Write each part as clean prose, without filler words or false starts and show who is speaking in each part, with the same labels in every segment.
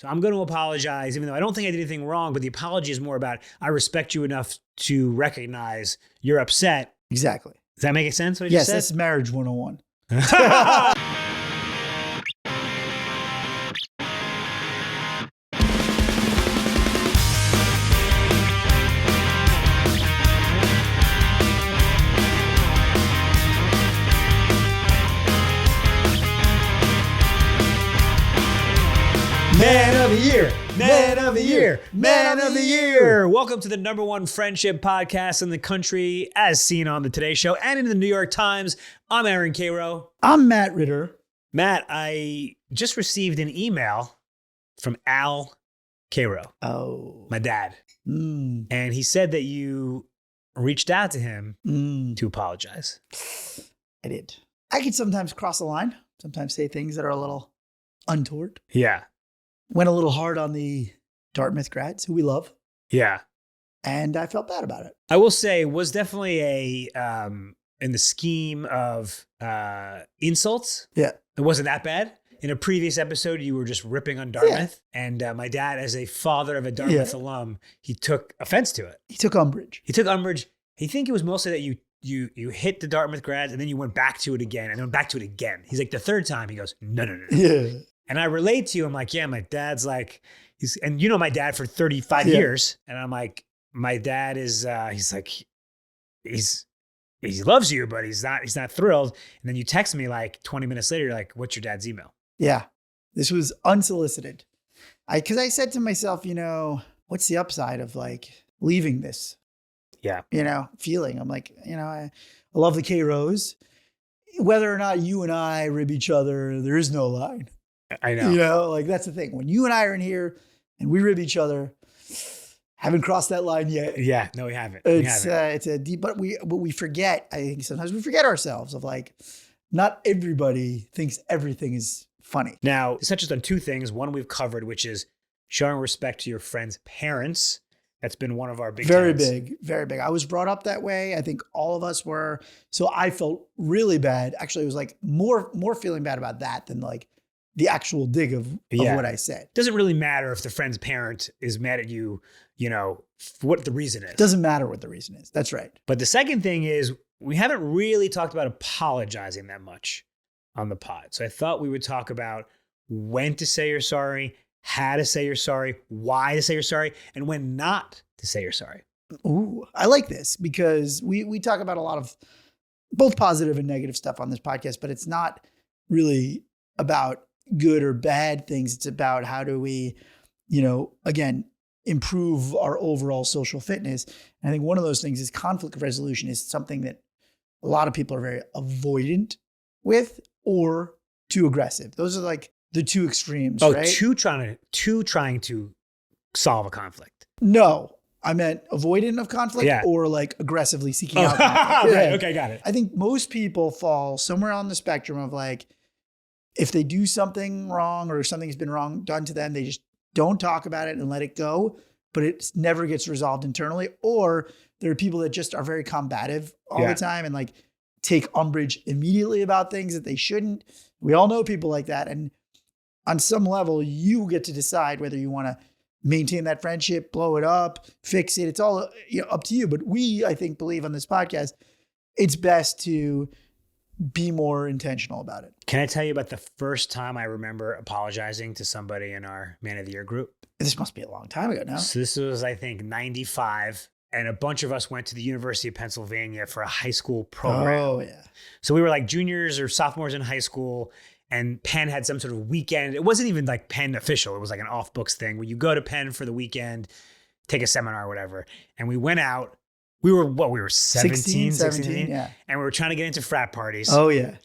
Speaker 1: So I'm going to apologize, even though I don't think I did anything wrong, but the apology is more about I respect you enough to recognize you're upset.
Speaker 2: Exactly.
Speaker 1: Does that make sense? What I
Speaker 2: Yes,
Speaker 1: just said?
Speaker 2: that's marriage 101.
Speaker 1: Man of the year, man of the year, man of the year. Welcome to the #1 friendship podcast in the country, as seen on the Today Show and in the New York Times. I'm Aaron Karo.
Speaker 2: I'm Matt Ritter.
Speaker 1: Matt, I just received an email from Al Karo, my dad. And he said that you reached out to him to apologize.
Speaker 2: I did. I could sometimes cross the line, sometimes say things that are a little untoward.
Speaker 1: Yeah.
Speaker 2: Went a little hard on the Dartmouth grads, who we love.
Speaker 1: Yeah.
Speaker 2: And I felt bad about it.
Speaker 1: I will say it was definitely in the scheme of insults.
Speaker 2: Yeah.
Speaker 1: It wasn't that bad. In a previous episode, you were just ripping on Dartmouth. Yeah. And my dad, as a father of a Dartmouth alum, he took offense to it.
Speaker 2: He took umbrage.
Speaker 1: He think it was mostly that you hit the Dartmouth grads and then you went back to it again and then back to it again. He's like, the third time, he goes, no.
Speaker 2: Yeah.
Speaker 1: And I relate to you. I'm like, yeah, my dad's like, and you know my dad for 35 years. And I'm like, my dad is, he loves you, but he's not thrilled. And then you text me like 20 minutes later, you're like, what's your dad's email?
Speaker 2: Yeah. This was unsolicited. Because I said to myself, what's the upside of like leaving this?
Speaker 1: Yeah.
Speaker 2: Feeling. I'm like, I love the K-Rose. Whether or not you and I rib each other, there is no line.
Speaker 1: I know.
Speaker 2: That's the thing. When you and I are in here and we rib each other, haven't crossed that line yet.
Speaker 1: Yeah, no, we haven't.
Speaker 2: It's a deep, but we forget. I think sometimes we forget ourselves of like, not everybody thinks everything is funny.
Speaker 1: Now, it's touched on two things. One we've covered, which is showing respect to your friend's parents. That's been one of our big
Speaker 2: Very
Speaker 1: tenets.
Speaker 2: big, very big. I was brought up that way. I think all of us were. So I felt really bad. Actually, it was like more feeling bad about that than like the actual dig of what I said.
Speaker 1: Doesn't really matter if the friend's parent is mad at you, what the reason is.
Speaker 2: Doesn't matter what the reason is. That's right.
Speaker 1: But the second thing is we haven't really talked about apologizing that much on the pod. So I thought we would talk about when to say you're sorry, how to say you're sorry, why to say you're sorry, and when not to say you're sorry.
Speaker 2: Ooh, I like this because we talk about a lot of both positive and negative stuff on this podcast, but it's not really about good or bad things. It's about how do we, again, improve our overall social fitness. And I think one of those things is conflict resolution is something that a lot of people are very avoidant with or too aggressive. Those are like the two extremes, right?
Speaker 1: trying to solve a conflict.
Speaker 2: No, I meant avoidant of conflict or like aggressively seeking out conflict.
Speaker 1: Right, okay, got it.
Speaker 2: I think most people fall somewhere on the spectrum of like, if they do something wrong or something's been wrong done to them, they just don't talk about it and let it go, but it never gets resolved internally. Or there are people that just are very combative all the time and like take umbrage immediately about things that they shouldn't. We all know people like that. And on some level, you get to decide whether you want to maintain that friendship, blow it up, fix it. It's all up to you. But we, I think, believe on this podcast, it's best to be more intentional about it.
Speaker 1: Can I tell you about the first time I remember apologizing to somebody in our Man of the Year group?
Speaker 2: This must be a long time ago now.
Speaker 1: So this was, I think, 95. And a bunch of us went to the University of Pennsylvania for a high school program.
Speaker 2: Oh, yeah.
Speaker 1: So we were like juniors or sophomores in high school. And Penn had some sort of weekend. It wasn't even like Penn official. It was like an off books thing where you go to Penn for the weekend, take a seminar or whatever. And we went out. We were 17, 16.
Speaker 2: Yeah.
Speaker 1: And we were trying to get into frat parties.
Speaker 2: Oh, yeah.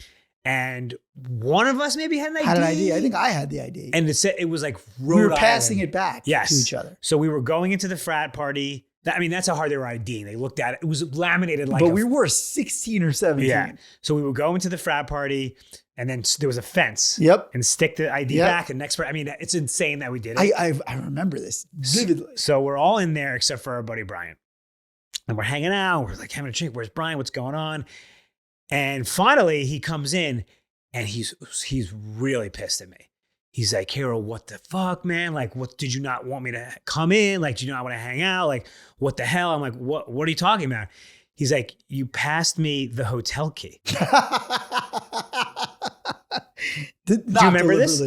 Speaker 1: And one of us maybe had an ID.
Speaker 2: Had an ID. I think I had the ID.
Speaker 1: And it was like Rhode
Speaker 2: we were
Speaker 1: Island.
Speaker 2: passing it back to each other.
Speaker 1: So we were going into the frat party. That's how hard they were IDing. They looked at it. It was laminated like
Speaker 2: But we were 16 or 17.
Speaker 1: Yeah. So we would go into the frat party and then there was a fence.
Speaker 2: Yep.
Speaker 1: And stick the ID back. And it's insane that we did it.
Speaker 2: I remember this vividly.
Speaker 1: So we're all in there except for our buddy Brian. And we're hanging out. We're like having a drink. Where's Brian? What's going on? And finally he comes in and he's really pissed at me. he's like, Karo, what the fuck, man? Like, what, did you not want me to come in? Like, do you not want to hang out? Like, what the hell? I'm like, what are you talking about? He's like, you passed me the hotel key.
Speaker 2: Do
Speaker 1: you remember this?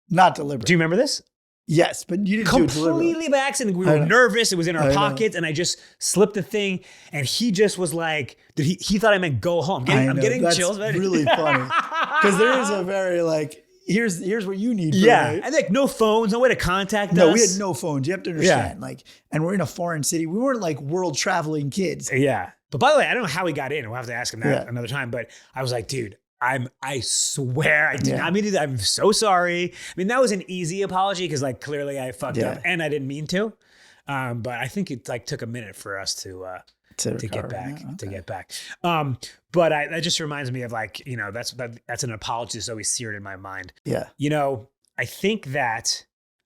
Speaker 2: Not deliberately.
Speaker 1: Do you remember this?
Speaker 2: Yes, but you didn't do it deliberately.
Speaker 1: Completely by accident. We were nervous. It was in our pockets, and I just slipped the thing, and he just was like, he thought I meant go home. I'm getting
Speaker 2: That's
Speaker 1: chills.
Speaker 2: Really funny. Because there is a very like, here's what you need.
Speaker 1: Yeah. And like no phones, no way to contact us.
Speaker 2: No, we had no phones. You have to understand. Like, and we're in a foreign city. We weren't like world traveling kids.
Speaker 1: Yeah. But by the way, I don't know how he got in. We'll have to ask him that another time. But I was like, dude, I swear I did not mean to do that. I'm so sorry. I mean, that was an easy apology because like clearly I fucked up and I didn't mean to. But I think it like took a minute for us to get back. To get back. But that just reminds me of like, you know, that's an apology that's always seared in my mind.
Speaker 2: Yeah.
Speaker 1: You know, I think that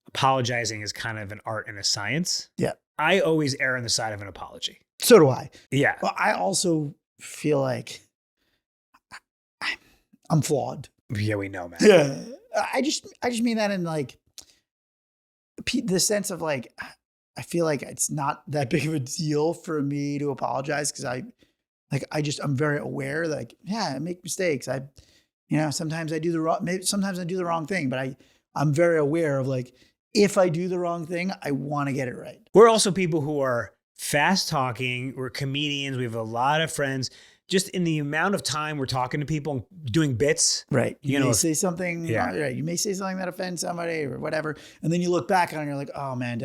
Speaker 1: apologizing is kind of an art and a science.
Speaker 2: Yeah.
Speaker 1: I always err on the side of an apology.
Speaker 2: So do I.
Speaker 1: Yeah.
Speaker 2: But I also feel like I'm flawed.
Speaker 1: Yeah, we know, man.
Speaker 2: Yeah. I just mean that in like the sense of like, I feel like it's not that big of a deal for me to apologize because I'm very aware that like, I make mistakes. Sometimes I do the wrong thing, but I'm very aware of like, if I do the wrong thing, I want to get it right.
Speaker 1: We're also people who are fast talking. We're comedians. We have a lot of friends. Just in the amount of time we're talking to people and doing bits.
Speaker 2: Right. You may say something. Yeah. Right. You may say something that offends somebody or whatever. And then you look back on it and you're like, oh man,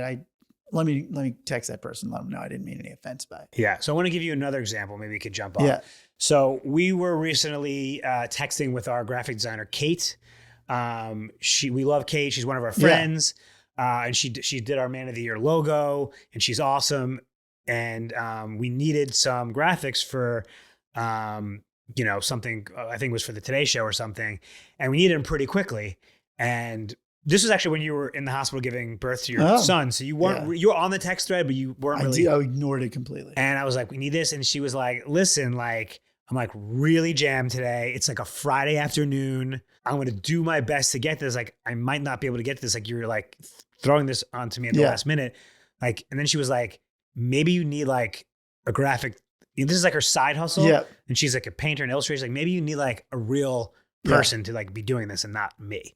Speaker 2: let me text that person. Let them know I didn't mean any offense by it.
Speaker 1: Yeah. So I want to give you another example. Maybe you could jump on.
Speaker 2: Yeah.
Speaker 1: So we were recently texting with our graphic designer, Kate. We love Kate. She's one of our friends. And she did our Man of the Year logo and she's awesome. And we needed some graphics for, something, I think it was for the Today Show or something. And we needed them pretty quickly. And this was actually when you were in the hospital giving birth to your son. So you weren't, you were on the text thread, but you weren't really.
Speaker 2: I ignored it completely.
Speaker 1: And I was like, we need this. And she was like, listen, like, I'm like really jammed today. It's like a Friday afternoon. I'm going to do my best to get this. Like, I might not be able to get this. Like, you're like throwing this onto me at the last minute. Like, and then she was like, maybe you need like a graphic. This is like her side hustle.
Speaker 2: Yeah.
Speaker 1: And she's like a painter and illustrator. She's like, maybe you need like a real person to like be doing this and not me.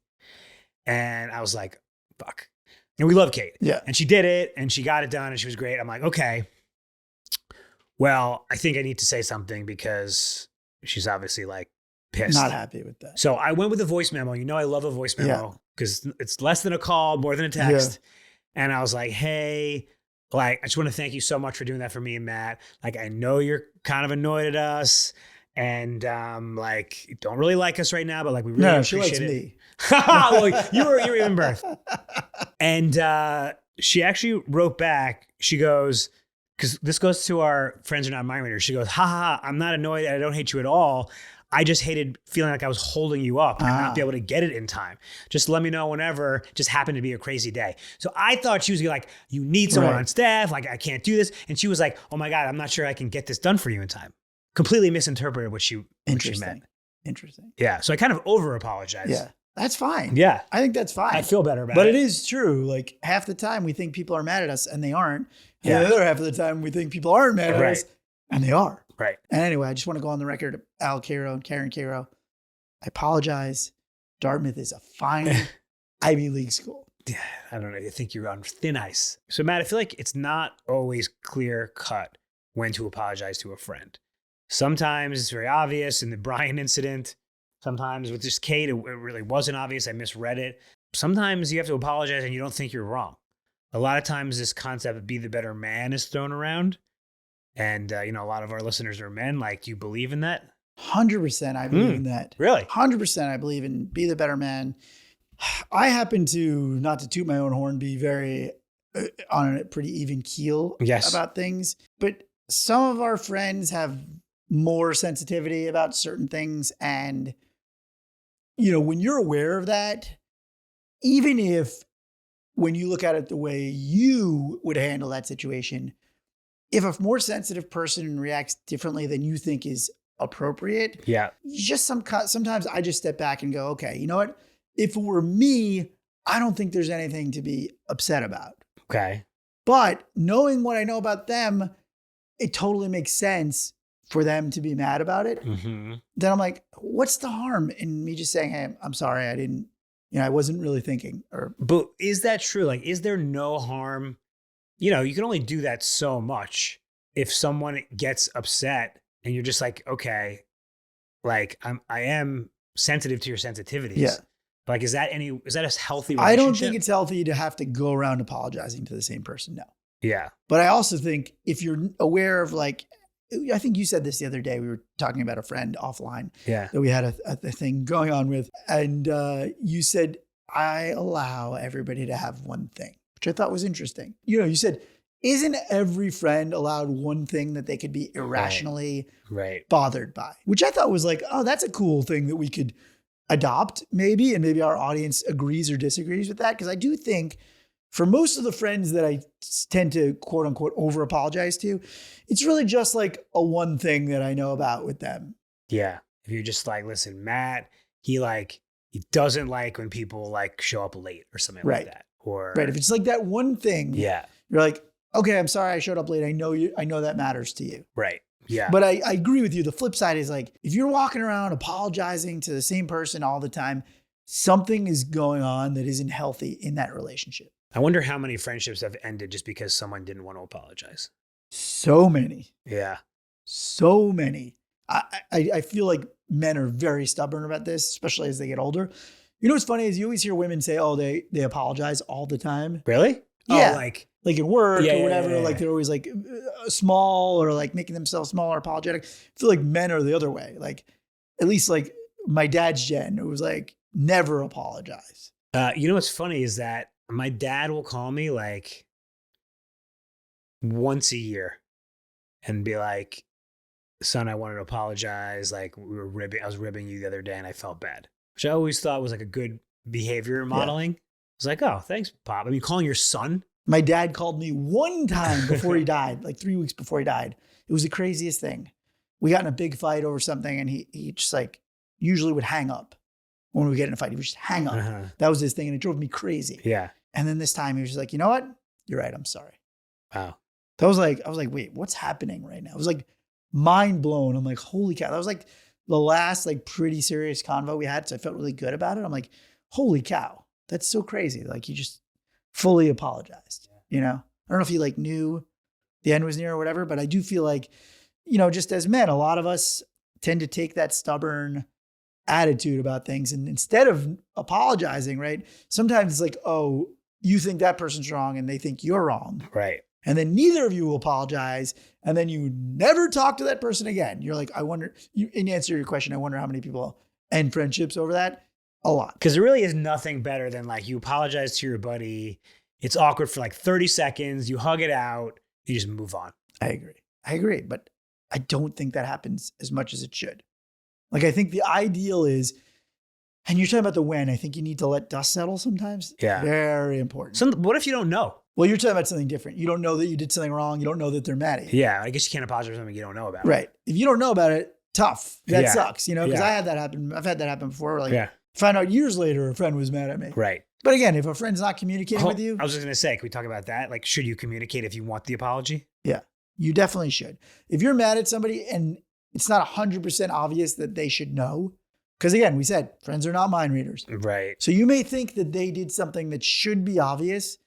Speaker 1: And I was like, fuck. And we love Kate.
Speaker 2: Yeah.
Speaker 1: And she did it and she got it done and she was great. I'm like, okay, well, I think I need to say something because she's obviously like pissed.
Speaker 2: Not happy with that.
Speaker 1: So I went with a voice memo. You know, I love a voice memo because it's less than a call, more than a text. Yeah. And I was like, hey, like, I just want to thank you so much for doing that for me and Matt. Like, I know you're kind of annoyed at us and like, you don't really like us right now, but like, we really appreciate it.
Speaker 2: Me.
Speaker 1: Well, you were in birth. And she actually wrote back. She goes, because this goes to our friends are not mind readers. She goes, I'm not annoyed. I don't hate you at all. I just hated feeling like I was holding you up and not be able to get it in time. Just let me know whenever. Just happened to be a crazy day. So I thought she was like, you need someone on staff. Like, I can't do this. And she was like, oh my God, I'm not sure I can get this done for you in time. Completely misinterpreted what she meant.
Speaker 2: Interesting.
Speaker 1: Yeah. So I kind of over apologized.
Speaker 2: Yeah. That's fine.
Speaker 1: Yeah.
Speaker 2: I think that's fine.
Speaker 1: I feel better about it.
Speaker 2: But it is true. Like half the time we think people are mad at us and they aren't. And the other half of the time we think people aren't mad at us and they are.
Speaker 1: Right.
Speaker 2: And anyway, I just want to go on the record, Al Karo and Karen Karo. I apologize. Dartmouth is a fine Ivy League school.
Speaker 1: Yeah, I don't know. I think you're on thin ice. So Matt, I feel like it's not always clear cut when to apologize to a friend. Sometimes it's very obvious in the Brian incident. Sometimes with just Kate, it really wasn't obvious. I misread it. Sometimes you have to apologize and you don't think you're wrong. A lot of times this concept of be the better man is thrown around. And, a lot of our listeners are men. Like, do you believe in that?
Speaker 2: 100% I believe in that.
Speaker 1: Really?
Speaker 2: 100% I believe in be the better man. I happen to, not to toot my own horn, be very on a pretty even keel about things. But some of our friends have more sensitivity about certain things. And, when you're aware of that, even if when you look at it the way you would handle that situation, if a more sensitive person reacts differently than you think is appropriate, sometimes I just step back and go, okay, you know what? If it were me, I don't think there's anything to be upset about.
Speaker 1: Okay.
Speaker 2: But knowing what I know about them, it totally makes sense for them to be mad about it.
Speaker 1: Mm-hmm.
Speaker 2: Then I'm like, what's the harm in me just saying, hey, I'm sorry, I didn't, I wasn't really thinking.
Speaker 1: But is that true? Like, is there no harm? You can only do that so much. If someone gets upset and you're just like, okay, like I am sensitive to your sensitivities.
Speaker 2: Yeah.
Speaker 1: Like, is that a healthy relationship?
Speaker 2: I don't think it's healthy to have to go around apologizing to the same person. No.
Speaker 1: Yeah.
Speaker 2: But I also think if you're aware of I think you said this the other day, we were talking about a friend offline that we had a thing going on with. And you said, I allow everybody to have one thing, which I thought was interesting. You said, isn't every friend allowed one thing that they could be irrationally bothered by? Which I thought was like, oh, that's a cool thing that we could adopt maybe. And maybe our audience agrees or disagrees with that. Because I do think for most of the friends that I tend to quote unquote over apologize to, it's really just like a one thing that I know about with them.
Speaker 1: Yeah. If you're just like, listen, Matt, he doesn't like when people show up late or something like that. Or
Speaker 2: if it's like that one thing, you're like, okay, I'm sorry I showed up late. I know that matters to you.
Speaker 1: Right. Yeah.
Speaker 2: But I agree with you. The flip side is like, if you're walking around apologizing to the same person all the time, something is going on that isn't healthy in that relationship.
Speaker 1: I wonder how many friendships have ended just because someone didn't want to apologize.
Speaker 2: So many.
Speaker 1: Yeah.
Speaker 2: So many. I feel like men are very stubborn about this, especially as they get older. What's funny is you always hear women say, oh, they apologize all the time.
Speaker 1: Really?
Speaker 2: Yeah.
Speaker 1: Oh,
Speaker 2: like in work or whatever. Yeah. Like they're always like small or like making themselves small or apologetic. I feel like men are the other way. Like at least like my dad's gen, it was like never apologize.
Speaker 1: What's funny is that my dad will call me like once a year and be like, son, I wanted to apologize. Like I was ribbing you the other day and I felt bad, which I always thought was like a good behavior modeling. I was like, oh, thanks, Pop. I mean, calling your son.
Speaker 2: My dad called me one time before he died, like 3 weeks before he died. It was the craziest thing. We got in a big fight over something and he just like usually would hang up when we get in a fight. He would just hang up. Uh-huh. That was his thing and it drove me crazy.
Speaker 1: Yeah.
Speaker 2: And then this time he was just like, you know what? You're right. I'm sorry.
Speaker 1: Wow.
Speaker 2: I was like, wait, what's happening right now? It was like mind blown. I'm like, holy cow. That was like the last like pretty serious convo we had. So I felt really good about it. I'm like, holy cow. That's so crazy. Like you just fully apologized, I don't know if he like knew the end was near or whatever, but I do feel like, just as men, a lot of us tend to take that stubborn attitude about things. And instead of apologizing, right? Sometimes it's like, oh, you think that person's wrong and they think you're wrong.
Speaker 1: Right.
Speaker 2: And then neither of you will apologize. And then you never talk to that person again. You're like, I wonder, in answer to your question, I wonder how many people end friendships over that. A lot.
Speaker 1: Because there really is nothing better than like you apologize to your buddy. It's awkward for like 30 seconds. You hug it out. You just move on.
Speaker 2: I agree. But I don't think that happens as much as it should. Like, I think the ideal is, and you're talking about the when, I think you need to let dust settle sometimes.
Speaker 1: Yeah.
Speaker 2: Very important.
Speaker 1: What if you don't know?
Speaker 2: Well, you're talking about something different. You don't know that you did something wrong. You don't know that they're mad at you.
Speaker 1: Yeah. I guess you can't apologize for something you don't know about.
Speaker 2: Right. If you don't know about it, tough. That sucks, because I had that happen. I've had that happen before. Like, found out years later a friend was mad at me.
Speaker 1: Right.
Speaker 2: But again, if a friend's not communicating with you.
Speaker 1: I was just going to say, can we talk about that? Like, should you communicate if you want the apology?
Speaker 2: Yeah, you definitely should. If you're mad at somebody and it's not 100% obvious that they should know, because again, we said friends are not mind readers.
Speaker 1: Right.
Speaker 2: So you may think that they did something that should be obvious.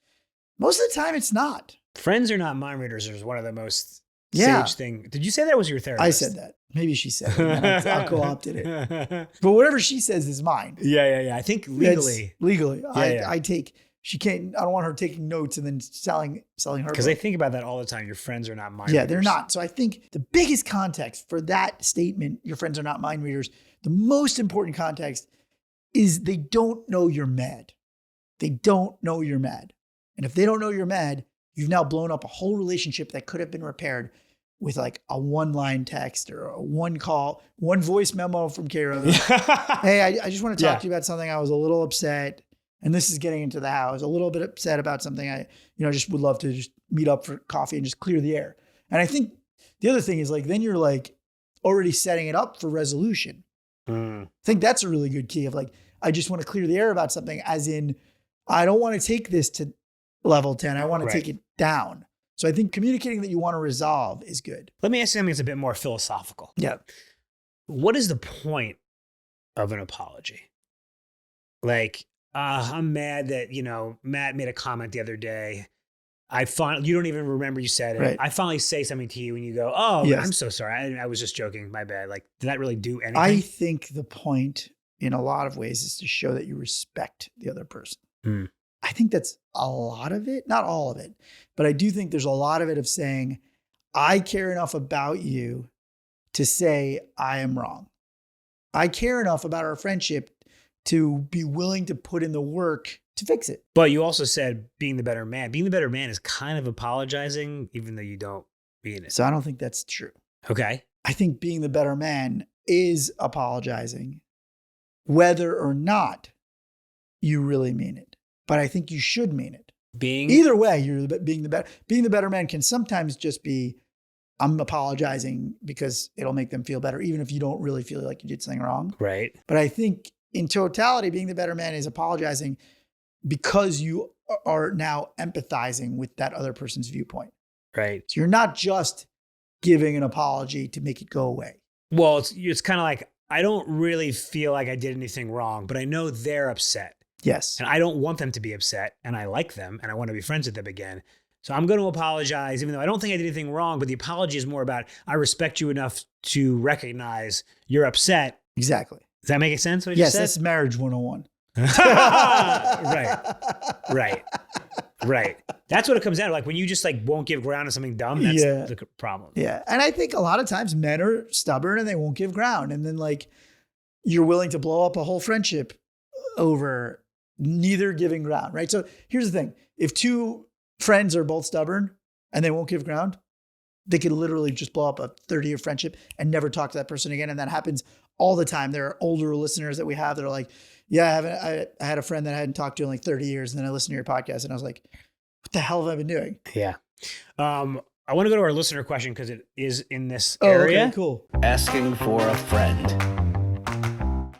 Speaker 2: Most of the time it's not.
Speaker 1: Friends are not mind readers is one of the most sage thing. Did you say that was your therapist?
Speaker 2: I said that. Maybe she said it. And I co-opted it. But whatever she says is mine.
Speaker 1: Yeah. I think legally.
Speaker 2: Legally. I take, she can't, I don't want her taking notes and then selling her.
Speaker 1: Because I think about that all the time. Your friends are not mind readers.
Speaker 2: Yeah, they're not. So I think the biggest context for that statement, your friends are not mind readers, the most important context is they don't know you're mad. They don't know you're mad. And if they don't know you're mad, you've now blown up a whole relationship that could have been repaired with like a one-line text or a one call, one voice memo from Karo. Hey, I just want to talk to you about something. I was a little upset, and this is getting into the house. A little bit upset about something. I, just would love to just meet up for coffee and just clear the air. And I think the other thing is like, then you're like already setting it up for resolution. I think that's a really good key of like, I just want to clear the air about something, as in I don't want to take this to level 10. I want to
Speaker 1: Right.
Speaker 2: take it down. So I think communicating that you want to resolve is good.
Speaker 1: Let me ask you something that's a bit more philosophical.
Speaker 2: Yeah.
Speaker 1: What is the point of an apology? Like, I'm mad that, Matt made a comment the other day. You don't even remember you said it.
Speaker 2: Right.
Speaker 1: I finally say something to you and you go, oh,
Speaker 2: Yes.
Speaker 1: I'm so sorry. I was just joking. My bad. Like, did that really do anything?
Speaker 2: I think the point in a lot of ways is to show that you respect the other person.
Speaker 1: Hmm.
Speaker 2: I think that's a lot of it, not all of it, but I do think there's a lot of it of saying, I care enough about you to say I am wrong. I care enough about our friendship to be willing to put in the work to fix it.
Speaker 1: But you also said being the better man. Being the better man is kind of apologizing, even though you don't mean it.
Speaker 2: So I don't think that's true.
Speaker 1: Okay.
Speaker 2: I think being the better man is apologizing, whether or not you really mean it. But I think you should mean it. Either way, you're being the better man can sometimes just be, I'm apologizing because it'll make them feel better, even if you don't really feel like you did something wrong.
Speaker 1: Right.
Speaker 2: But I think in totality, being the better man is apologizing because you are now empathizing with that other person's viewpoint.
Speaker 1: Right.
Speaker 2: So you're not just giving an apology to make it go away.
Speaker 1: Well, it's kind of like, I don't really feel like I did anything wrong, but I know they're upset.
Speaker 2: Yes.
Speaker 1: And I don't want them to be upset, and I like them, and I want to be friends with them again. So I'm going to apologize, even though I don't think I did anything wrong, but the apology is more about, I respect you enough to recognize you're upset.
Speaker 2: Exactly.
Speaker 1: Does that make sense? What
Speaker 2: Yes,
Speaker 1: you
Speaker 2: that's marriage 101.
Speaker 1: Right. That's what it comes down to. Like when you just won't give ground to something dumb, that's the problem.
Speaker 2: Yeah. And I think a lot of times men are stubborn and they won't give ground. And then you're willing to blow up a whole friendship over neither giving ground, right? So here's the thing. If two friends are both stubborn and they won't give ground, they could literally just blow up a 30-year friendship and never talk to that person again. And that happens all the time. There are older listeners that we have that are like, yeah, I had a friend that I hadn't talked to in 30 years. And then I listened to your podcast and I was like, what the hell have I been doing?
Speaker 1: Yeah. I want to go to our listener question because it is in this area.
Speaker 2: Okay, cool.
Speaker 3: Asking for a friend.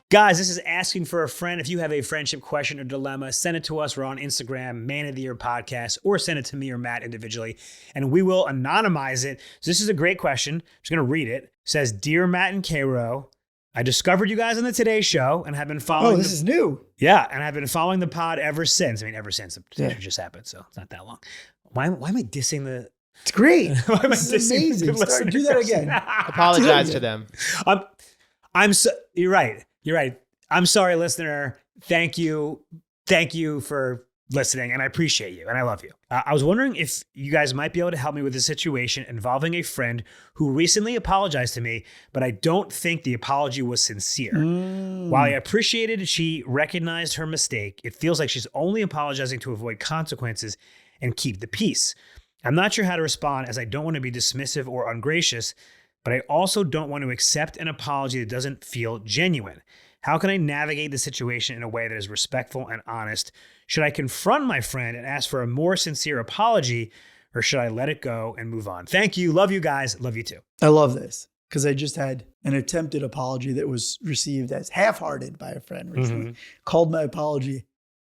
Speaker 1: Guys, this is Asking for a Friend. If you have a friendship question or dilemma, send it to us. We're on Instagram, Man of the Year Podcast, or send it to me or Matt individually, and we will anonymize it. So this is a great question. I'm just going to read it. It says, Dear Matt and Karo, I discovered you guys on the Today Show and have been following.
Speaker 2: Oh, this is new.
Speaker 1: Yeah, and I've been following the pod ever since. I mean, ever since. It just happened, so it's not that long. Why am I dissing the...
Speaker 2: It's great.
Speaker 1: Why am I
Speaker 2: This is
Speaker 1: dissing the
Speaker 2: amazing. Do that again.
Speaker 3: Apologize to them.
Speaker 1: You're right. I'm sorry, listener. Thank you for listening, and I appreciate you, and I love you. I was wondering if you guys might be able to help me with a situation involving a friend who recently apologized to me, but I don't think the apology was sincere. While I appreciated she recognized her mistake, it feels like she's only apologizing to avoid consequences and keep the peace. I'm not sure how to respond, as I don't want to be dismissive or ungracious, but I also don't want to accept an apology that doesn't feel genuine. How can I navigate the situation in a way that is respectful and honest? Should I confront my friend and ask for a more sincere apology, or should I let it go and move on? Thank you. Love you guys. Love you too.
Speaker 2: I love this because I just had an attempted apology that was received as half-hearted by a friend recently. Called my apology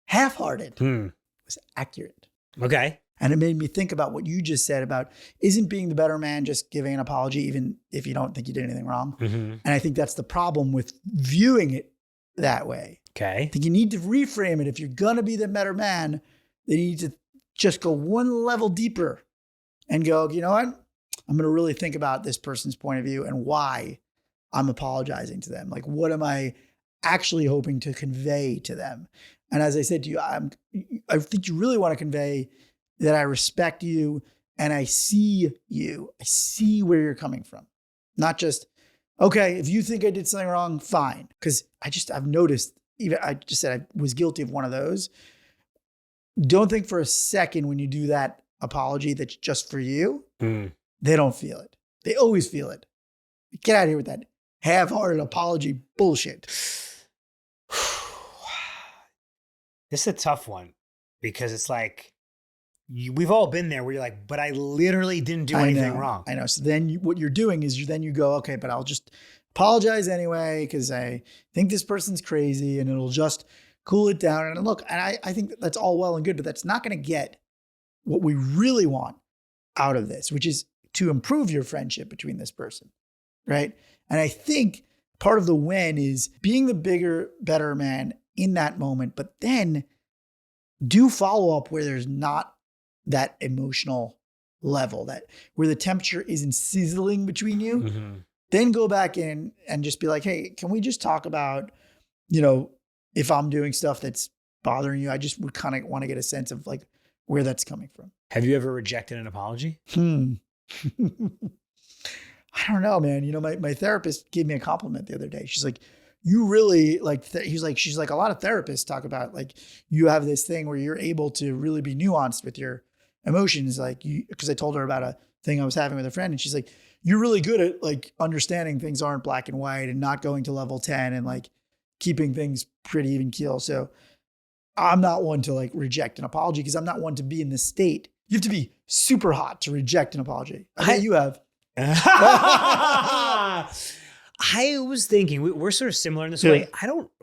Speaker 2: half-hearted. It was accurate.
Speaker 1: Okay.
Speaker 2: And it made me think about what you just said about, isn't being the better man just giving an apology even if you don't think you did anything wrong? And I think that's the problem with viewing it that way.
Speaker 1: Okay.
Speaker 2: I think you need to reframe it. If you're going to be the better man, then you need to just go one level deeper and go, you know what? I'm going to really think about this person's point of view and why I'm apologizing to them. Like, what am I actually hoping to convey to them? And as I said to you, I think you really want to convey that I respect you and I see you. I see where you're coming from. Not just, okay, if you think I did something wrong, fine. Because I've noticed, even I just said I was guilty of one of those. Don't think for a second when you do that apology that's just for you, they don't feel it. They always feel it. Get out of here with that half-hearted apology bullshit.
Speaker 1: This is a tough one because it's like, we've all been there where you're like, but I literally didn't do anything wrong.
Speaker 2: I know. So then what you're doing is you go, okay, but I'll just apologize anyway because I think this person's crazy and it'll just cool it down. And look, and I think that's all well and good, but that's not going to get what we really want out of this, which is to improve your friendship between this person, right? And I think part of the win is being the bigger, better man in that moment, but then do follow up where there's not that emotional level, that where the temperature isn't sizzling between you.
Speaker 1: Mm-hmm.
Speaker 2: Then go back in and just be like, hey, can we just talk about, if I'm doing stuff that's bothering you, I just would kind of want to get a sense of like where that's coming from.
Speaker 1: Have you ever rejected an apology?
Speaker 2: I don't know, man. My therapist gave me a compliment the other day. She's like, you really like, she's like, a lot of therapists talk about like, you have this thing where you're able to really be nuanced with your emotions. Like because I told her about a thing I was having with a friend and she's like, you're really good at like understanding things aren't black and white and not going to level 10 and like keeping things pretty even keel. So I'm not one to like reject an apology because I'm not one to be in this state. You have to be super hot to reject an apology. I bet you have.
Speaker 1: I was thinking we're sort of similar in this way.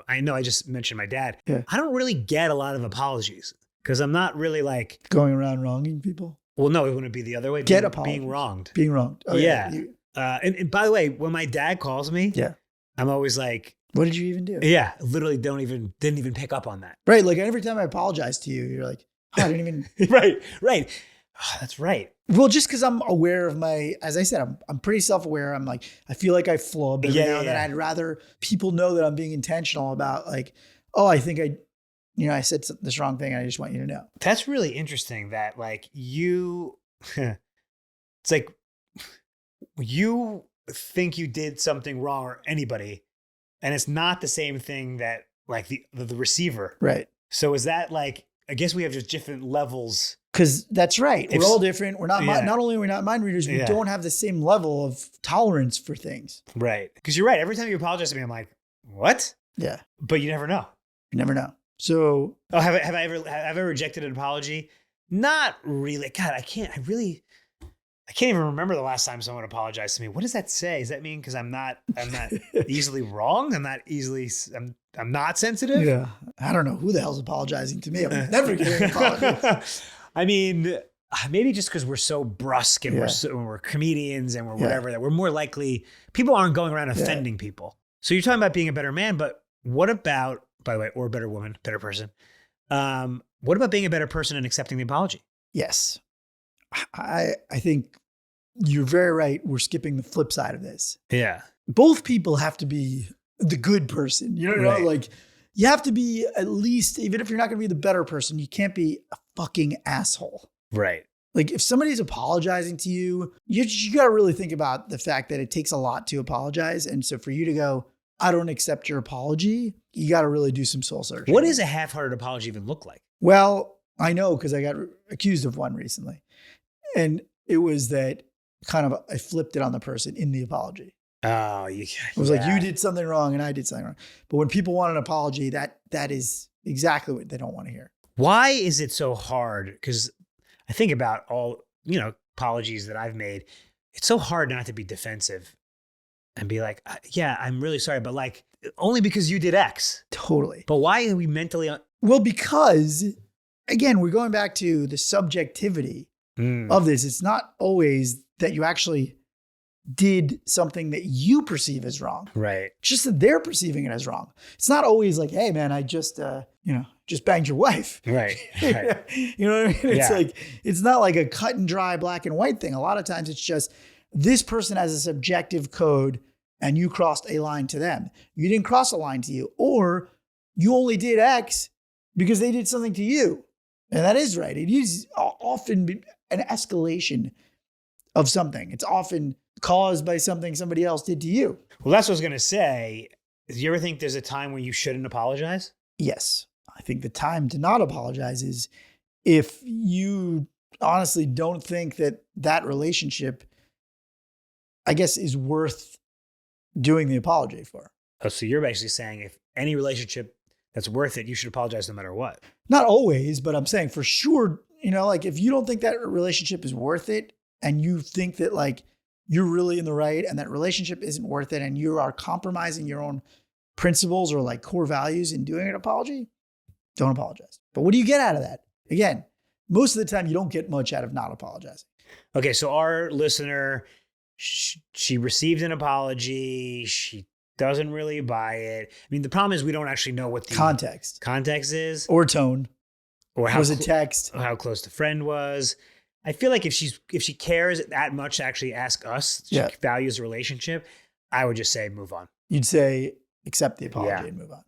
Speaker 1: I know I just mentioned my dad.
Speaker 2: Yeah.
Speaker 1: I don't really get a lot of apologies because I'm not really like
Speaker 2: going around wronging people.
Speaker 1: Well, no, it wouldn't be the other way. Being wronged.
Speaker 2: Being wronged. Oh,
Speaker 1: yeah. And by the way, when my dad calls me, I'm always like,
Speaker 2: what did you even do?
Speaker 1: Yeah, literally didn't even pick up on that.
Speaker 2: Right. Like every time I apologize to you, you're like, oh, I didn't even.
Speaker 1: Right. Oh, that's right.
Speaker 2: Well, just because I'm aware of as I said, I'm pretty self-aware. I'm like, I feel like I flub every now and then. I'd rather people know that I'm being intentional about like, oh, I think I said this wrong thing. And I just want you to know.
Speaker 1: That's really interesting that like it's like you think you did something wrong or anybody, and it's not the same thing that like the receiver.
Speaker 2: Right.
Speaker 1: So is that like, I guess we have just different levels.
Speaker 2: Because that's right. We're all different. We're not, not only are we not mind readers, we don't have the same level of tolerance for things.
Speaker 1: Right. Because you're right. Every time you apologize to me, I'm like, what?
Speaker 2: Yeah.
Speaker 1: But you never know.
Speaker 2: You never know. So.
Speaker 1: Oh, have I ever rejected an apology? Not really. God, I can't even remember the last time someone apologized to me. What does that say? Does that mean because I'm not easily wrong? I'm not sensitive?
Speaker 2: Yeah. I don't know who the hell's apologizing to me. I'm never getting an apology.
Speaker 1: I mean, maybe just because we're so brusque and we're comedians and we're whatever, that we're more likely, people aren't going around offending people. So you're talking about being a better man, but what about, by the way, or a better woman, better person. What about being a better person and accepting the apology?
Speaker 2: Yes. I think you're very right. We're skipping the flip side of this.
Speaker 1: Yeah.
Speaker 2: Both people have to be the good person. You know,
Speaker 1: right.
Speaker 2: Like you have to be at least, even if you're not going to be the better person, you can't be a fucking asshole.
Speaker 1: Right.
Speaker 2: Like if somebody's apologizing to you, you got to really think about the fact that it takes a lot to apologize. And so for you to go, I don't accept your apology, you got to really do some soul searching.
Speaker 1: What does a half-hearted apology even look like?
Speaker 2: Well, I know because I got accused of one recently. And it was that I flipped it on the person in the apology.
Speaker 1: Oh,
Speaker 2: it was like, you did something wrong and I did something wrong. But when people want an apology, that is exactly what they don't want to hear.
Speaker 1: Why is it so hard? Because I think about all, apologies that I've made. It's so hard not to be defensive and be like, yeah, I'm really sorry, but like, only because you did X.
Speaker 2: Totally.
Speaker 1: But why are we mentally?
Speaker 2: Well, because again, we're going back to the subjectivity of this. It's not always that you actually did something that you perceive as wrong.
Speaker 1: Right.
Speaker 2: Just that they're perceiving it as wrong. It's not always like, hey man, I just banged your wife.
Speaker 1: Right.
Speaker 2: You know what I mean? It's like, it's not like a cut and dry black and white thing. A lot of times it's just this person has a subjective code and you crossed a line to them. You didn't cross a line to you, or you only did X because they did something to you. And that is right. It is often an escalation of something. It's often caused by something somebody else did to you.
Speaker 1: Well, that's what I was going to say. Do you ever think there's a time when you shouldn't apologize?
Speaker 2: Yes. I think the time to not apologize is if you honestly don't think that relationship, I guess, is worth doing the apology for.
Speaker 1: Oh, so you're basically saying if any relationship that's worth it, you should apologize no matter what.
Speaker 2: Not always, but I'm saying for sure, like if you don't think that relationship is worth it and you think that like you're really in the right and that relationship isn't worth it and you are compromising your own principles or like core values in doing an apology, Don't apologize. But what do you get out of that? Again, most of the time you don't get much out of not apologizing.
Speaker 1: Okay, so our listener, she received an apology. She doesn't really buy it. I mean, the problem is we don't actually know what the
Speaker 2: context
Speaker 1: is.
Speaker 2: Or tone.
Speaker 1: Or how
Speaker 2: was it text?
Speaker 1: How close the friend was. I feel like if she cares that much to actually ask us, she values the relationship, I would just say move on.
Speaker 2: You'd say accept the apology and move on.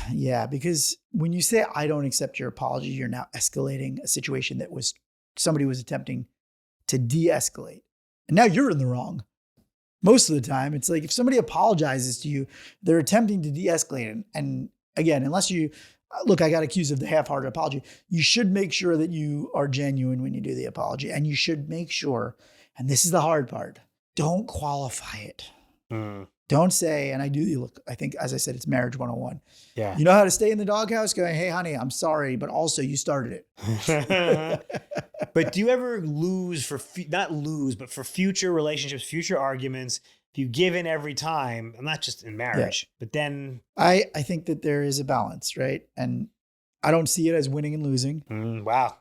Speaker 2: Yeah, because when you say I don't accept your apology, you're now escalating a situation that somebody was attempting to de-escalate. And now you're in the wrong. Most of the time, it's like if somebody apologizes to you, they're attempting to de-escalate. And again, unless you look, I got accused of the half-hearted apology. You should make sure that you are genuine when you do the apology. And you should make sure, and this is the hard part, don't qualify it. Don't say, and I think, as I said, it's marriage 101.
Speaker 1: Yeah.
Speaker 2: You know how to stay in the doghouse going, hey, honey, I'm sorry, but also you started it.
Speaker 1: But do you ever lose but for future relationships, future arguments, if you give in every time, not just in marriage, but then.
Speaker 2: I think that there is a balance, right? And I don't see it as winning and losing.
Speaker 1: Wow.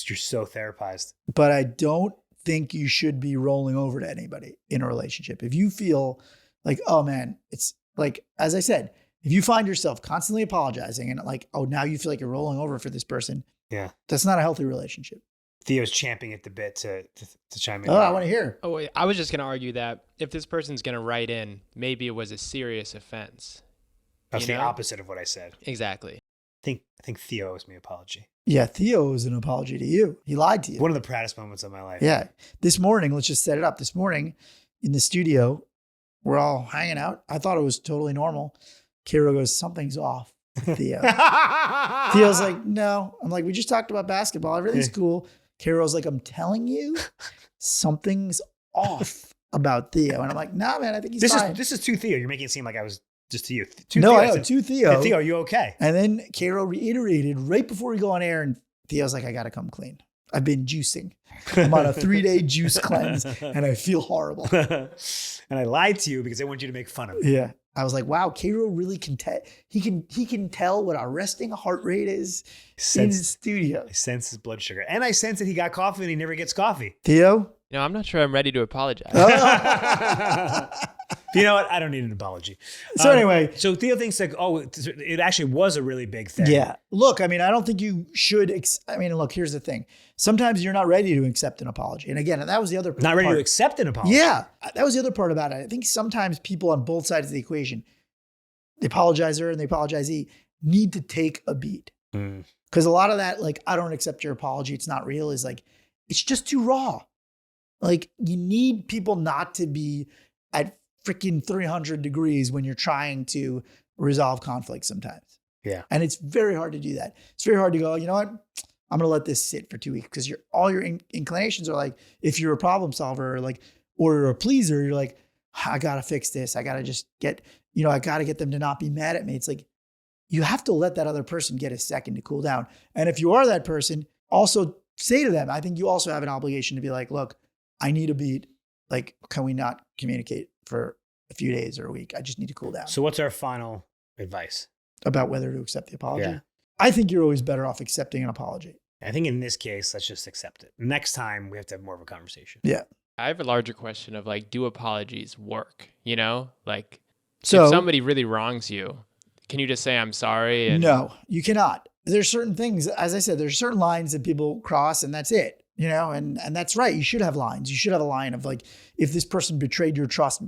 Speaker 1: You're so therapized.
Speaker 2: But I don't think you should be rolling over to anybody in a relationship. If you feel like, oh man, it's like, as I said, if you find yourself constantly apologizing and like, oh, now you feel like you're rolling over for this person.
Speaker 1: Yeah.
Speaker 2: That's not a healthy relationship.
Speaker 1: Theo's champing at the bit to chime in.
Speaker 2: Oh, I want to hear.
Speaker 3: Oh, wait, I was just going to argue that if this person's going to write in, maybe it was a serious offense.
Speaker 1: That's the opposite of what I said.
Speaker 3: Exactly.
Speaker 1: I think Theo owes me an apology.
Speaker 2: Yeah, Theo owes an apology to you. He lied to you.
Speaker 1: One of the proudest moments of my life.
Speaker 2: Yeah. This morning, let's just set it up. This morning in the studio, we're all hanging out. I thought it was totally normal. Karo goes, something's off with Theo. Theo's like, no. I'm like, we just talked about basketball. Everything's cool. Karo's like, I'm telling you, something's off about Theo. And I'm like, nah, man, I think he's fine.
Speaker 1: This is to Theo. You're making it seem like I was just to you.
Speaker 2: I know, to Theo.
Speaker 1: Hey, Theo, are you okay?
Speaker 2: And then Karo reiterated right before we go on air, and Theo's like, I got to come clean. I've been juicing. I'm on a 3-day juice cleanse, and I feel horrible.
Speaker 1: And I lied to you because I want you to make fun of me.
Speaker 2: Yeah. I was like, wow, Karo really can tell. He can tell what our resting heart rate is in the studio.
Speaker 1: I sense his blood sugar. And I sense that he got coffee and he never gets coffee.
Speaker 2: Theo?
Speaker 3: I'm not sure I'm ready to apologize.
Speaker 1: You know what? I don't need an apology.
Speaker 2: So anyway.
Speaker 1: So Theo thinks like, oh, it actually was a really big thing.
Speaker 2: Yeah. Look, I mean, I don't think you should. Look, here's the thing. Sometimes you're not ready to accept an apology. And again, that was the other part.
Speaker 1: Not ready to accept an apology.
Speaker 2: Yeah. That was the other part about it. I think sometimes people on both sides of the equation, the apologizer and the apologizee, need to take a beat. Because a lot of that, like, I don't accept your apology, it's not real, is like, it's just too raw. Like, you need people not to be at freaking 300 degrees when you're trying to resolve conflict sometimes.
Speaker 1: Yeah.
Speaker 2: And it's very hard to do that. It's very hard to go, you know what? I'm going to let this sit for 2 weeks, because all your inclinations are like, if you're a problem solver or you're a pleaser, you're like, I got to fix this. I got to just I got to get them to not be mad at me. It's like, you have to let that other person get a second to cool down. And if you are that person, also say to them, I think you also have an obligation to be like, look, I need a beat. Like, can we not communicate for a few days or a week? I just need to cool down.
Speaker 1: So what's our final advice?
Speaker 2: About whether to accept the apology?
Speaker 1: Yeah.
Speaker 2: I think you're always better off accepting an apology.
Speaker 1: I think in this case, let's just accept it. Next time, we have to have more of a conversation.
Speaker 2: Yeah.
Speaker 3: I have a larger question of like, do apologies work? Like,
Speaker 2: so,
Speaker 3: if somebody really wrongs you, can you just say, I'm sorry?
Speaker 2: No, you cannot. There's certain things, as I said, there's certain lines that people cross, and that's it. And that's right. You should have lines. You should have a line of like, if this person betrayed your trust,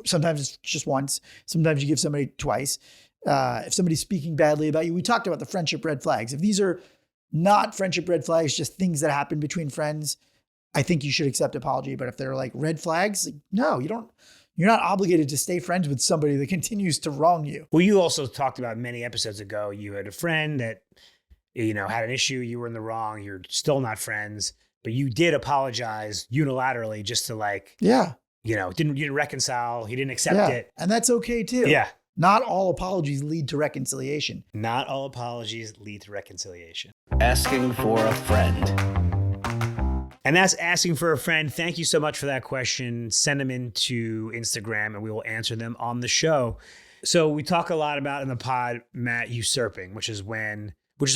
Speaker 2: sometimes it's just once, sometimes you give somebody twice. If somebody's speaking badly about you, we talked about the friendship red flags. If these are not friendship red flags, just things that happen between friends, I think you should accept apology. But if they're like red flags, like, no, you don't. You're not obligated to stay friends with somebody that continues to wrong you.
Speaker 1: Well, you also talked about many episodes ago, you had a friend that, had an issue, you were in the wrong, you're still not friends, but you did apologize unilaterally just to you didn't reconcile, he didn't accept it.
Speaker 2: And that's okay too.
Speaker 1: Yeah.
Speaker 2: Not all apologies lead to reconciliation.
Speaker 1: Not all apologies lead to reconciliation.
Speaker 4: Asking for a friend.
Speaker 1: And that's asking for a friend. Thank you so much for that question. Send them into Instagram and we will answer them on the show. So we talk a lot about in the pod, Matt, usurping, which is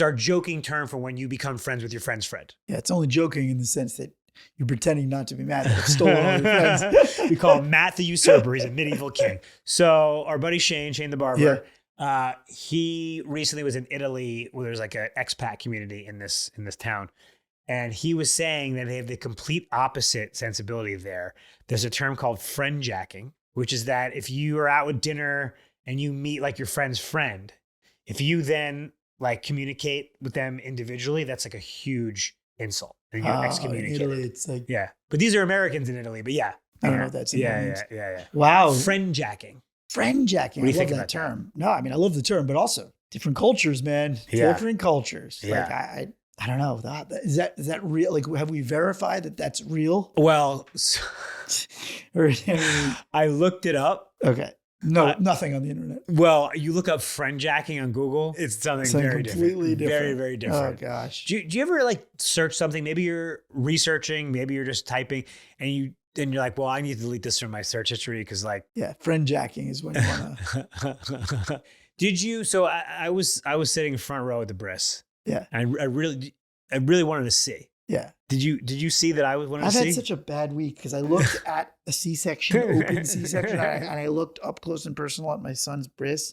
Speaker 1: our joking term for when you become friends with your friend's friend.
Speaker 2: Yeah, it's only joking in the sense that you're pretending not to be mad that it's stolen all your friends.
Speaker 1: We call him Matt the Usurper. He's a medieval king. So our buddy Shane the barber, he recently was in Italy where there's like an expat community in this town. And he was saying that they have the complete opposite sensibility there. There's a term called friendjacking, which is that if you are out with dinner and you meet like your friend's friend, if you then like communicate with them individually, that's like a huge insult. And you're excommunicated.
Speaker 2: In Italy, it's like,
Speaker 1: Yeah. But these are Americans in Italy, but yeah.
Speaker 2: I don't know what that's.
Speaker 1: Yeah.
Speaker 2: Wow.
Speaker 1: Friendjacking.
Speaker 2: Friendjacking.
Speaker 1: What do you
Speaker 2: I
Speaker 1: think
Speaker 2: love
Speaker 1: about
Speaker 2: that term. No, I mean, I love the term, but also different cultures, man.
Speaker 1: Yeah.
Speaker 2: Different cultures.
Speaker 1: Yeah.
Speaker 2: Like, I don't know. Is that real? Like, have we verified that that's real?
Speaker 1: Well,
Speaker 2: Or,
Speaker 1: I looked it up.
Speaker 2: okay. No, nothing on the internet.
Speaker 1: Well, you look up friendjacking on Google, it's something very
Speaker 2: completely different.
Speaker 1: Very, very different.
Speaker 2: Oh gosh.
Speaker 1: Do you ever like search something? Maybe you're researching, maybe you're just typing, and you're like, well, I need to delete this from my search history because like.
Speaker 2: Yeah, friendjacking is when you want to.
Speaker 1: Did you? So I was sitting front row at the bris.
Speaker 2: Yeah.
Speaker 1: And I really wanted to see.
Speaker 2: Yeah.
Speaker 1: Did you see that I wanted to see?
Speaker 2: I've had such a bad week because I looked at a C-section, open C-section, and I looked up close and personal at my son's bris.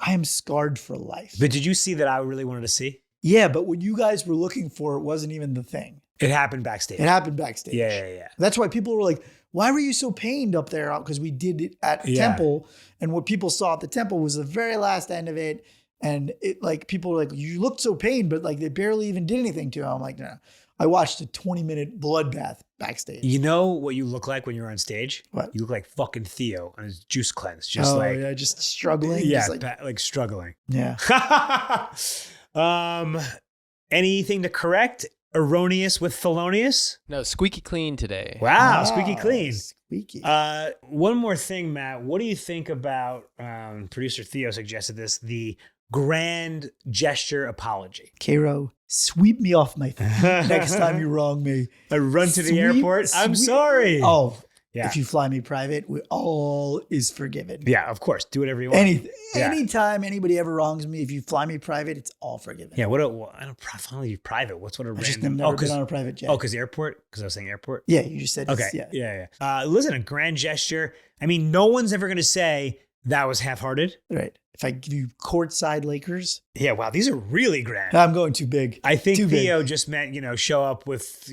Speaker 2: I am scarred for life.
Speaker 1: But did you see that I really wanted to see?
Speaker 2: Yeah, but what you guys were looking for wasn't even the thing.
Speaker 1: It happened backstage.
Speaker 2: It happened backstage.
Speaker 1: Yeah.
Speaker 2: That's why people were like, why were you so pained up there? Because we did it at the temple. And what people saw at the temple was the very last end of it. And it like people were like, you looked so pained, but like they barely even did anything to him. I'm like, no. I watched a 20-minute bloodbath backstage.
Speaker 1: You know what you look like when you're on stage?
Speaker 2: What?
Speaker 1: You look like fucking Theo on his juice cleanse. Just
Speaker 2: just struggling.
Speaker 1: Yeah,
Speaker 2: just
Speaker 1: like struggling.
Speaker 2: Yeah.
Speaker 1: Anything to correct? Erroneous with Thelonious?
Speaker 3: No, squeaky clean today.
Speaker 1: Wow, squeaky clean.
Speaker 2: Squeaky.
Speaker 1: One more thing, Matt. What do you think about, producer Theo suggested this, the grand gesture apology?
Speaker 2: Karo, sweep me off my feet next time you wrong me.
Speaker 1: I run to the airport. I'm sorry.
Speaker 2: Oh,
Speaker 1: yeah.
Speaker 2: If you fly me private, all is forgiven.
Speaker 1: Yeah, of course. Do whatever you want.
Speaker 2: Anytime anybody ever wrongs me, if you fly me private, it's all forgiven.
Speaker 1: Yeah. I don't finally be private. What's what a
Speaker 2: I just
Speaker 1: random?
Speaker 2: never been on a private jet.
Speaker 1: Oh, because airport? Because I was saying airport.
Speaker 2: Yeah, you just said.
Speaker 1: Okay. Yeah. Listen, a grand gesture. I mean, no one's ever going to say that was half-hearted.
Speaker 2: Right. If I give you courtside Lakers.
Speaker 1: Yeah. Wow. These are really grand.
Speaker 2: I'm going too big.
Speaker 1: I think
Speaker 2: too
Speaker 1: Theo
Speaker 2: big.
Speaker 1: just meant, show up with,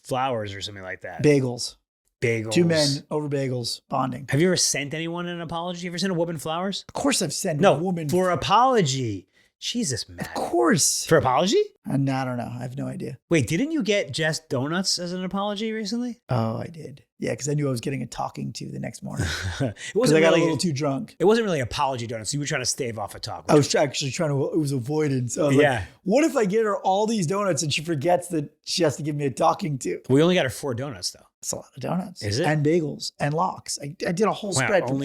Speaker 1: flowers or something like that.
Speaker 2: Bagels.
Speaker 1: Bagels.
Speaker 2: Two men over bagels bonding.
Speaker 1: Have you ever sent anyone an apology? You ever sent a woman flowers?
Speaker 2: Of course I've sent
Speaker 1: No,
Speaker 2: a woman.
Speaker 1: for apology. Jesus, Matt.
Speaker 2: Of course.
Speaker 1: For apology?
Speaker 2: And I don't know. I have no idea.
Speaker 1: Wait, didn't you get Jess donuts as an apology recently?
Speaker 2: Oh, I did. Yeah, because I knew I was getting a talking to the next morning.
Speaker 1: It
Speaker 2: Because
Speaker 1: wasn't
Speaker 2: I got
Speaker 1: really,
Speaker 2: a little too drunk.
Speaker 1: It wasn't really apology donuts. You were trying to stave off a talk.
Speaker 2: I was actually trying to, it was avoidance. I was like, what if I get her all these donuts and she forgets that she has to give me a talking to?
Speaker 1: We only got her 4 donuts, though.
Speaker 2: That's a lot of donuts.
Speaker 1: Is it?
Speaker 2: And bagels and lox. I did a whole spread from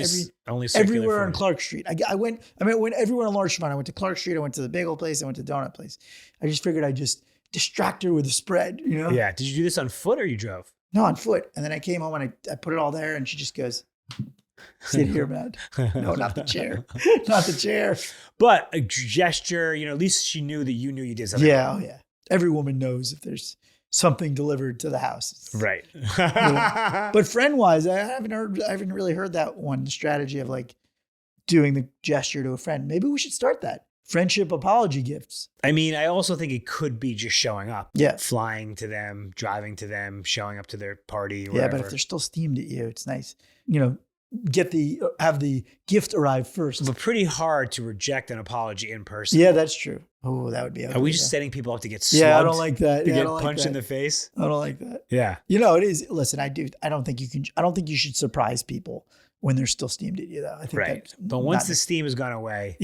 Speaker 2: everywhere on Clark Street. I went everywhere on Larchmont. I went to Clark Street. I went to the bagel place. I went to the donut place. I just figured I'd just distract her with a spread,
Speaker 1: Yeah. Did you do this on foot or you drove?
Speaker 2: No, on foot. And then I came home and I put it all there and she just goes, sit here, man. No, not the chair. Not the chair.
Speaker 1: But a gesture, at least she knew that you knew you did something.
Speaker 2: Yeah, oh yeah. Every woman knows if there's something delivered to the house.
Speaker 1: Right.
Speaker 2: But friend-wise, I haven't really heard that one strategy of like doing the gesture to a friend. Maybe we should start that. Friendship apology gifts.
Speaker 1: I mean, I also think it could be just showing up.
Speaker 2: Yeah.
Speaker 1: Flying to them, driving to them, showing up to their party.
Speaker 2: Yeah, but if they're still steamed at you, it's nice. Have the gift arrive first.
Speaker 1: But pretty hard to reject an apology in person.
Speaker 2: Yeah, that's true. Oh, that would be ugly.
Speaker 1: Are we just setting people up to get slugged?
Speaker 2: Yeah, I don't like that.
Speaker 1: To get punched in the face?
Speaker 2: I don't like that.
Speaker 1: Yeah.
Speaker 2: It is. Listen, I don't think you should surprise people when they're still steamed at you, though. I think
Speaker 1: right. But once the steam has gone away,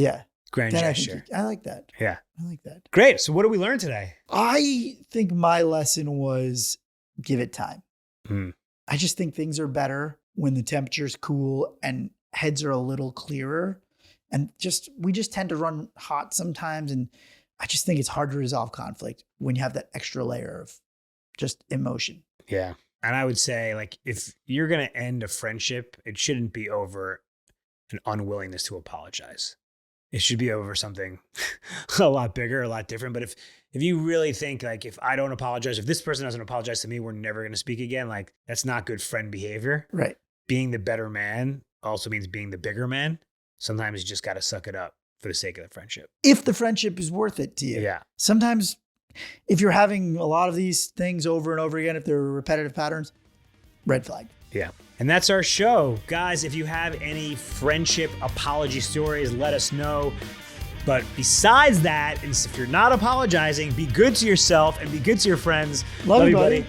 Speaker 1: grand gesture.
Speaker 2: I like that.
Speaker 1: Yeah.
Speaker 2: I like that.
Speaker 1: Great. So what did we learn today?
Speaker 2: I think my lesson was give it time.
Speaker 1: Hmm.
Speaker 2: I just think things are better when the temperature's cool and heads are a little clearer. And we just tend to run hot sometimes. And I just think it's hard to resolve conflict when you have that extra layer of just emotion.
Speaker 1: Yeah. And I would say, like, if you're going to end a friendship, it shouldn't be over an unwillingness to apologize. It should be over something a lot bigger, a lot different. But if you really think like, if I don't apologize, if this person doesn't apologize to me, we're never going to speak again. Like, that's not good friend behavior.
Speaker 2: Right.
Speaker 1: Being the better man also means being the bigger man. Sometimes you just got to suck it up for the sake of the friendship.
Speaker 2: If the friendship is worth it to you.
Speaker 1: Yeah.
Speaker 2: Sometimes if you're having a lot of these things over and over again, if they're repetitive patterns, red flag.
Speaker 1: Yeah. And that's our show. Guys, if you have any friendship apology stories, let us know. But besides that, if you're not apologizing, be good to yourself and be good to your friends.
Speaker 2: Love you, buddy.